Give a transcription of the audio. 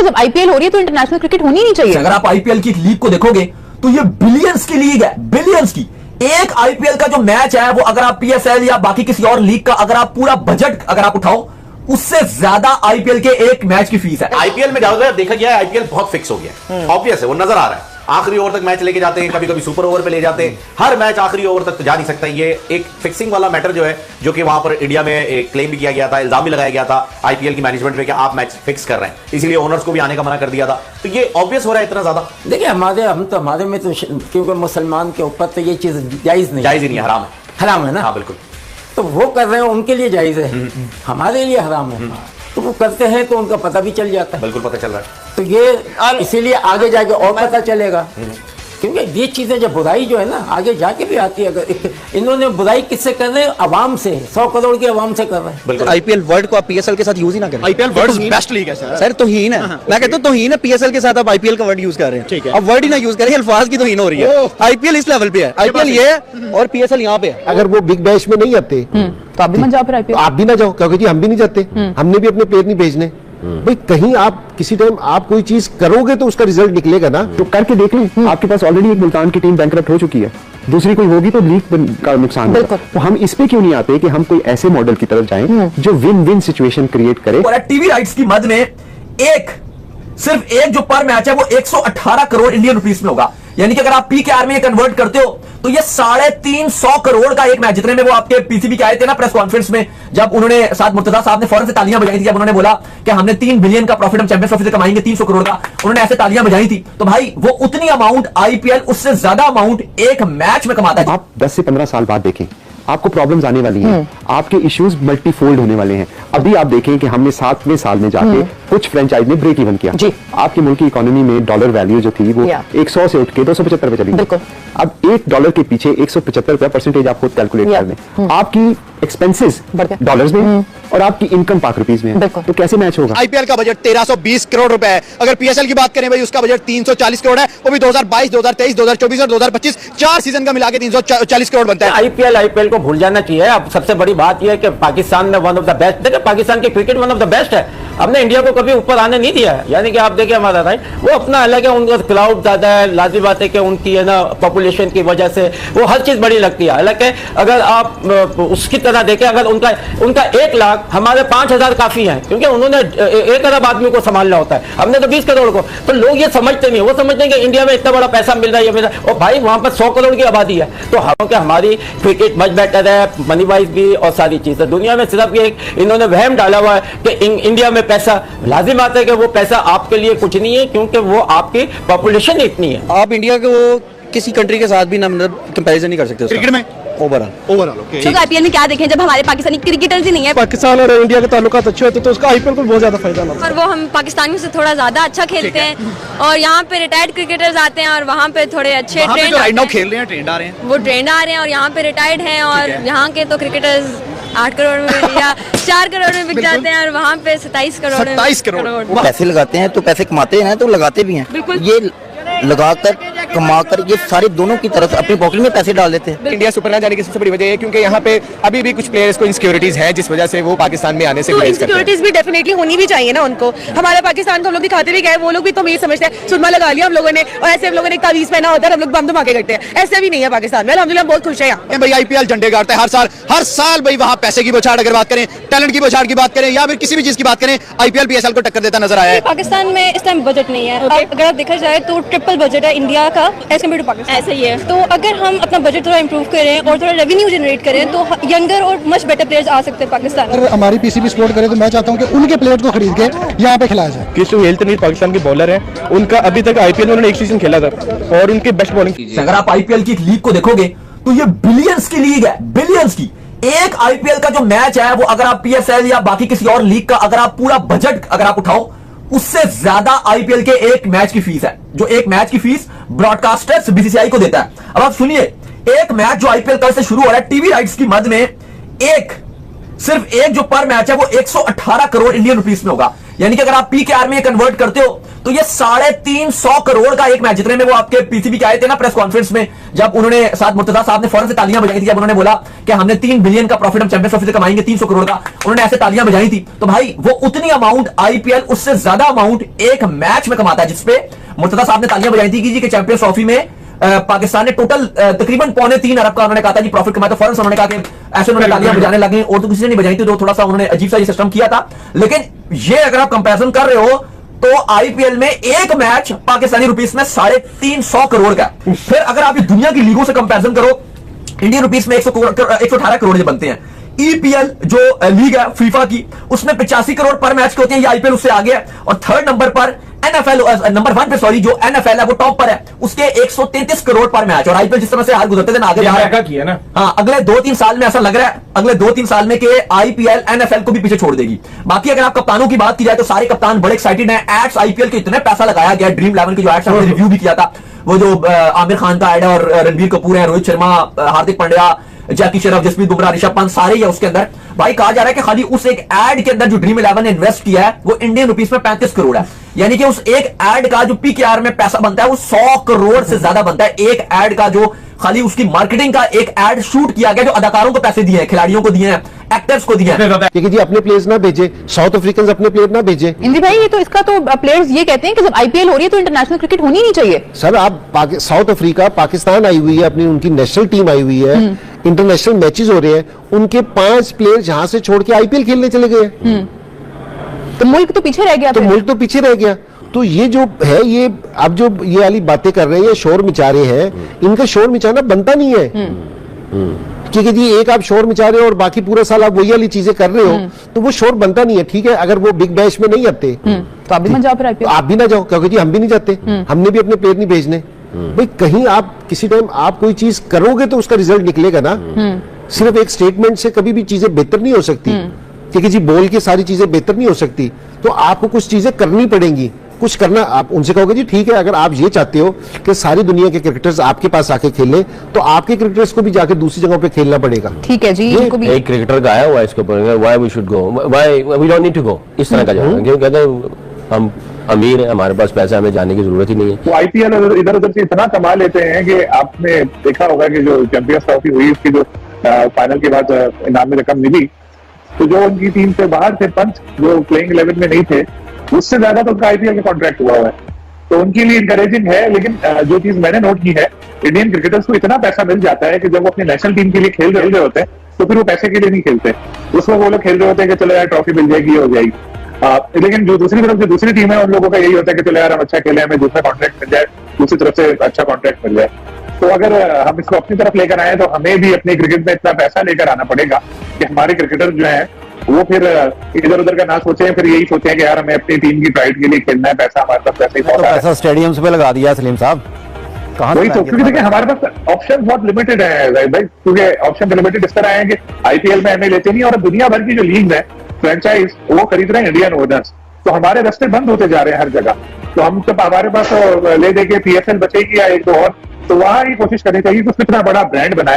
जब आईपीएल हो रही है तो इंटरनेशनल क्रिकेट होनी नहीं चाहिए। अगर आप आईपीएल की लीग को देखोगे तो ये बिलियंस की लीग है, बिलियंस की। एक आईपीएल का जो मैच है वो अगर आप पीएसएल या बाकी किसी और लीग का अगर आप पूरा बजट अगर आप उठाओ उससे ज्यादा आईपीएल के एक मैच की फीस है। आईपीएल में ज्यादा देखा गया है, आईपीएल बहुत फिक्स हो गया, ऑब्वियस है, वो नजर आ रहा है। आखिरी ओवर तक मैच लेके जाते हैं, कभी कभी सुपर ओवर पे ले जाते हैं, हर मैच आखिरी ओवर तक तो जा नहीं सकता। ये एक फिक्सिंग वाला मैटर जो है, जो कि वहां पर इंडिया में एक क्लेम भी किया गया था, इल्जाम भी लगाया गया था आईपीएल की मैनेजमेंट पे कि आप मैच फिक्स कर रहे हैं, इसीलिए ओनर्स को भी आने का मना कर दिया था। तो ये ऑब्वियस हो रहा है इतना ज्यादा। देखिए हमारे में तो क्योंकि मुसलमान के ऊपर तो ये चीज जायज नहीं है, हराम है, हराम है ना। हाँ बिल्कुल। तो वो कर रहे हैं उनके लिए जायज है, हमारे लिए हराम है। तो वो करते हैं तो उनका पता भी चल जाता है। बिल्कुल पता चल रहा है। तो ये इसीलिए आगे जाके और पता चलेगा, क्योंकि ये चीजें जब बुराई जो है ना आगे जाके भी आती है। अगर इन्होंने बुराई किससे कर रहे हैं? अवाम से, 100 करोड़ की अवाम से कर रहे हैं। आईपीएल वर्ड को आप पीएसएल के साथ यूज ही ना करें। आईपीएल वर्ड बेस्ट लीग है सर, तौहीन है। मैं कहता हूँ तौहीन है, पीएसएल के साथ आप आईपीएल का वर्ड यूज कर रहे हैं। ठीक है, अब वर्ड ही ना यूज करें, अल्फाज की तौहीन हो रही है। आईपीएल इस लेवल पे है, आईपीएल ये है और पीएसएल यहाँ पे है। अगर वो बिग बैश में नहीं आते तो आप भी मत जाओ, फिर आईपीएल आप भी ना जाओ, क्योंकि हम भी नहीं जाते, हमने भी अपने प्लेयर नहीं भेजने। भाई कहीं आप किसी टाइम आप कोई चीज करोगे तो उसका रिजल्ट निकलेगा ना। तो करके देख लें, आपके पास ऑलरेडी एक मुल्तान की टीम बैंकरप्ट हो चुकी है, दूसरी कोई होगी तो लीग का नुकसान होगा। तो हम इस पे क्यों नहीं आते कि हम कोई ऐसे मॉडल की तरफ जाएं जो विन विन सिचुएशन क्रिएट करे। और टीवी राइट्स की मद में सिर्फ एक जो पर मैच है वो 118 करोड़ इंडियन रुपीस में होगा। यानी कि अगर आप पीकेआर में कन्वर्ट करते हो तो ये 350 करोड़ का एक मैच, जितने में वो आपके पीसीबी के आए थे ना प्रेस कॉन्फ्रेंस में, जब उन्होंने साथ मुर्तजा साहब ने फौरन से तालियां बजाई थी, जब उन्होंने बोला कि हमने 3 बिलियन का प्रॉफिट हम चैंपियंस ट्रॉफी से कमाएंगे 300 करोड़ का, उन्होंने ऐसे तालियां बजाई थी। तो भाई वो उतनी अमाउंट आईपीएल उससे ज्यादा अमाउंट एक मैच में कमाता है। आप 10 से 15 साल बाद देखें, आपको प्रॉब्लम्स आने वाली हैं, आपके इश्यूज मल्टीफोल्ड होने वाले हैं। अभी आप देखें कि हमने 7वें साल में जाके कुछ फ्रेंचाइज ने ब्रेक इवन किया। आपके मुल्क की इकोनॉमी में डॉलर वैल्यू जो थी वो 100 से उठ के 275 पे चली गई। अब $1 के पीछे 175 परसेंटेज आप खुद कैलकुलेट कर लें। आपकी एक्सपेंसेस डॉलर्स में और आपकी इनकम ₹5 में है, तो कैसे मैच होगा? आईपीएल का बजट 1320 करोड़ रुपए है। अगर पीएसएल की बात करें भाई, उसका बजट 340 करोड़ है, वो भी 2022, 2023, 2024 और 2025 4 सीजन का मिला के 340 करोड़ बनता है। आईपीएल को भूल जाना चाहिए। अब सबसे बड़ी बात यह है कि पाकिस्तान में वन ऑफ द बेस्ट, देखिए पाकिस्तान की cricket one of the best है। हमने इंडिया को कभी ऊपर आने नहीं दिया है। यानी कि आप देखिए हमारा राइट, वो अपना अलग है, उनका क्राउड ज्यादा है, लाजमी बात है कि उनकी है ना पॉपुलेशन की वजह से वो हर चीज बड़ी लगती है। हालांकि अगर आप उसकी तरह देखें, अगर उनका 1 लाख, हमारे 5000 काफी है, क्योंकि उन्होंने 1 अरब आदमी को संभालना होता है, हमने तो 20 करोड़ को। तो लोग ये समझते नहीं, वो समझते हैं कि इंडिया में इतना बड़ा पैसा मिल रहा है, और भाई वहां पर 100 करोड़ की आबादी है। तो हमारी क्रिकेट मच बेटर है, मनी वाइज भी और सारी चीजें। दुनिया में सिर्फ ये इन्होंने वहम डाला हुआ है कि इंडिया में पैसा, लाजिम आता है कि वो पैसा आपके लिए कुछ नहीं है, क्योंकि वो आपकी पॉपुलेशन इतनी है। आप इंडिया को किसी कंट्री के साथ भी ना मतलब कंपैरिजन नहीं कर सकते क्रिकेट में ओवरऑल। तो आईपीएल में क्या देखें, जब हमारे पाकिस्तानी क्रिकेटर्स ही नहीं है। पाकिस्तान और इंडिया के ताल्लुकात अच्छे होते तो उसका आईपीएल को बहुत ज्यादा फायदा होता है। और वो हम पाकिस्तानियों से थोड़ा ज्यादा अच्छा खेलते हैं, और यहाँ पे रिटायर्ड क्रिकेटर्स आते हैं और वहाँ पे थोड़े अच्छे ट्रेंड खेल रहे हैं, ट्रेंड आ रहे हैं, वो ट्रेंड आ रहे हैं, और यहाँ पे रिटायर्ड हैं, और यहाँ के तो क्रिकेटर्स 8 करोड़ में या 4 करोड़ में बिक जाते हैं, और वहाँ पे 27 करोड़ पैसे लगाते हैं तो पैसे कमाते हैं, तो लगाते भी हैं। ये लगाकर कमाकर ये सारे दोनों की तरफ अपनी पॉकेट में पैसे डाल देते हैं। इंडिया सुपर ना जाने की सबसे बड़ी वजह है क्योंकि यहाँ पे अभी भी कुछ प्लेयर्स को इनसिक्योरिटीज है, जिस वजह से वो पाकिस्तान में आने से तो इनसिक्योरिटीज भी डेफिनेटली होनी भी चाहिए ना उनको। हमारे पाकिस्तान को हम लोग दिखाते भी गए, वो लोग भी तो यही समझते हैं सुरमा लगा लिया हम लोगों ने, और ऐसे हम लोगों ने तावीज़ पहना होता है, हम लोग बम धमाके करते हैं। ऐसे भी नहीं है पाकिस्तान में, अल्हम्दुलिल्लाह बहुत खुश है यहाँ। भाई आईपीएल झंडे गाड़ते हैं हर साल भाई, वहाँ पैसे की बौछार अगर बात करें, टैलेंट की बौछार की बात करें, या फिर किसी भी चीज की बात करें, आईपीएल पीएसएल को टक्कर देता नजर आया है। पाकिस्तान में इस टाइम बजट नहीं है। अगर आप देखा जाए तो ट्रिपल बजट है इंडिया का एज कम्पेयर टू पाकिस्तान। ऐसा ही है। तो अगर हम अपना बजट थोड़ा इंप्रूव करें और थोड़ा रेवेन्यू जनरेट करें तो यंगर और मच बेटर प्लेयर्स आ सकते हैं पाकिस्तान। अगर हमारी पीसीबी सपोर्ट करे तो मैं चाहता हूँ कि उनके प्लेयर्स को खरीद के यहाँ पे खिलाया जाए। किशोर हेल्थ नीड पाकिस्तान के बॉलर हैं, उनका अभी तक आईपीएल में उन्होंने एक सीजन खेला था और उनके बेस्ट बॉलिंग। अगर आप आईपीएल की लीग को देखोगे तो ये बिलियंस की लीग है, बिलियंस की। एक आईपीएल का जो मैच है वो अगर आप पीएसएल या बाकी किसी और लीग का अगर आप पूरा बजट अगर आप उठाओ उससे ज्यादा आईपीएल के एक मैच की फीस है, जो एक मैच की फीस ब्रॉडकास्टर्स बीसीसीआई को देता है। अब आप सुनिए, एक मैच जो आईपीएल कल से शुरू हो रहा है टीवी राइट्स की मद में, सिर्फ एक जो पर मैच है वो 118 करोड़ इंडियन रुपीस में होगा। यानी कि अगर आप पीकेआर में कन्वर्ट करते हो तो ये 350 करोड़ का एक मैच जितने में वो आपके पीसीबी के आए थे ना प्रेस कॉन्फ्रेंस में, जब उन्होंने साथ मुर्तजा साहब ने फौरन से तालियां बजाई थी जब उन्होंने बोला कि हमने 3 बिलियन का प्रॉफिट हम चैंपियंस ट्रॉफी से कमाएंगे 300 करोड़ का, उन्होंने ऐसे तालियां बजाई थी। तो भाई वो उतनी अमाउंट आईपीएल उससे ज्यादा अमाउंट एक मैच में कमाता है, जिसपे मुर्तजा साहब ने तालियां बजाई थी कि चैंपियंस ट्रॉफी में पाकिस्तान ने टोटल तकरीबन 3.25 अरब का उन्होंने कहा था जी प्रॉफिट कमाया। तो फौरन उन्होंने कहा कि ऐसे उन्होंने तालियां बजाने लगे और तो किसी ने नहीं बजाई थी, तो थोड़ा सा उन्होंने अजीब सा ये सिस्टम किया था। लेकिन ये अगर आप कंपैरिजन कर रहे हो तो आईपीएल में एक मैच पाकिस्तानी रुपीस में 350 करोड़ का। फिर अगर आप दुनिया की लीगों से कंपैरिजन करो, इंडियन रुपीस में 118 करोड़ जो बनते हैं। ईपीएल जो लीग है फीफा की उसमें 85 करोड़ पर मैच के होते हैं, ये आईपीएल उससे आगे है। और थर्ड नंबर पर एनएफएल नंबर 1 पे सॉरी जो एनएफएल है वो टॉप पर है, उसके 133 करोड़ पर मैच। और आईपीएल जिस तरह से हाल गुजरते थे ना आगे जा रहा है ना, हाँ अगले 2-3 साल में ऐसा लग रहा है, अगले 2-3 साल में कि आईपीएल एनएफएल को भी पीछे छोड़ देगी। बाकी अगर आप कप्तानों की बात की जाए तो सारे कप्तान बड़े एक्साइटेड हैं। एड्स आईपीएल के इतने पैसा लगाया गया, ड्रीम 11 की जो एड्स हमने रिव्यू भी किया था, वो जो आमिर खान का एड है और रणबीर कपूर है, रोहित शर्मा, हार्दिक पांड्या, जैकी श्रॉफ, जसप्रीत बुमराह, ऋषभ पंत सारे ही है उसके अंदर। भाई कहा जा रहा है कि खाली उस एक एड के अंदर जो ड्रीम 11 ने इन्वेस्ट किया है वो इंडियन रुपीस में 35 करोड़ है। यानी कि उस एक एड का जो पीकेआर में पैसा बनता है वो 100 करोड़ से ज्यादा बनता है। एक एड का जो खाली उसकी मार्केटिंग का एक एड शूट किया गया, जो अदाकारों को पैसे दिए हैं, खिलाड़ियों को दिए हैं, एक्टर्स को दिए हैं। जी अपने प्लेयर्स ना भेजे, साउथ अफ्रीकन अपने प्लेयर ना भेजे। इंद्र भाई ये तो इसका तो प्लेयर्स ये कहते हैं कि जब आईपीएल हो रही है तो इंटरनेशनल क्रिकेट होनी नहीं चाहिए। सर आप साउथ अफ्रीका, पाकिस्तान आई हुई है, अपनी उनकी नेशनल टीम आई हुई है, इंटरनेशनल मैचेस हो रहे हैं, उनके 5 प्लेयर यहां से छोड़ के आईपीएल खेलने चले गए। तो मुल्क तो पीछे रह गया। तो मुल्क तो पीछे रह गया। तो ये जो है ये अब जो ये वाली बातें कर रहे हैं, ये शोर मचा रहे हैं, इनका शोर मचाना बनता नहीं है। क्योंकि जी एक आप शोर मचा रहे हो और बाकी पूरा साल आप वही वाली चीजें कर रहे हो तो वो शोर बनता नहीं है। ठीक है अगर वो बिग बैश में नहीं आते तो आप भी मत जाओ, फिर आईपीएल आप भी ना जाओ, क्योंकि जी हम भी नहीं जाते, हमने भी अपने प्लेयर नहीं भेजने। भाई कहीं आप किसी टाइम आप कोई चीज करोगे तो उसका रिजल्ट निकलेगा ना। सिर्फ एक स्टेटमेंट से कभी भी चीजें बेहतर नहीं हो सकती, क्योंकि जी बोल के सारी चीजें बेहतर नहीं हो सकती। तो आपको कुछ चीजें करनी पड़ेंगी, कुछ करना। आप उनसे कहोगे जी ठीक है अगर आप ये चाहते हो कि सारी दुनिया के क्रिकेटर्स आपके पास आके खेलें तो आपके क्रिकेटर्स को भी जाके दूसरी जगहों पे खेलना पड़ेगा। ठीक है जी, इनको भी एक क्रिकेटर का आया हुआ है इसके ऊपर, why we should go, why we don't need to go, इस तरह का जवाब। क्यों कहते हैं हम अमीर है, हमारे पास पैसा, हमें जाने की जरूरत ही नहीं है। वो आईपीएल इधर उधर से इतना कमा लेते हैं कि आपने देखा होगा कि जो चैंपियंस ट्रॉफी हुई उसकी जो फाइनल के बाद इनामी रकम मिली, तो जो उनकी टीम से बाहर थे पंच जो प्लेइंग 11 में नहीं थे, उससे ज्यादा तो उनका आईपीएल का कॉन्ट्रैक्ट हुआ है। तो उनके लिए इंकरेजिंग है। लेकिन जो चीज मैंने नोट की है, इंडियन क्रिकेटर्स को इतना पैसा मिल जाता है कि जब वो अपनी नेशनल टीम के लिए खेल रहे होते हैं तो फिर वो पैसे के लिए नहीं खेलते। उस वक्त वो लोग खेल रहे होते हैं कि चलो यार ट्रॉफी मिल जाएगी, हो जाएगी। लेकिन जो दूसरी तरफ जो दूसरी टीम है उन लोगों का यही होता है कि चलो यार हम अच्छा खेले, हमें दूसरा कॉन्ट्रैक्ट मिल जाए, दूसरी तरफ से अच्छा कॉन्ट्रैक्ट मिल जाए। तो अगर हम इसको अपनी तरफ लेकर आए तो हमें भी अपने क्रिकेट में इतना पैसा लेकर आना पड़ेगा कि हमारे क्रिकेटर जो है वो फिर इधर उधर का ना सोचे, फिर यही सोचे कि यार हमें अपनी टीम की प्राइड के लिए खेलना है, पैसा हमारे पास पैसे ही पैसा स्टेडियम्स पे लगा दिया सलीम साहब, कहाँ वही तो। क्योंकि देखिए हमारे पास ऑप्शन बहुत लिमिटेड है भाई, क्योंकि ऑप्शन लिमिटेड इस तरह है कि आईपीएल में हमें लेते नहीं, और दुनिया भर की जो लीग है फ्रेंचाइज वो खरीद रहे हैं इंडियन ओनर्स, तो हमारे रास्ते बंद होते जा रहे हैं हर जगह। तो हम जब हमारे पास ले दे के पीएसएल बचेगी या एक दो और, तो वहां ही कोशिश करनी चाहिए कि कितना बड़ा ब्रांड बनाए।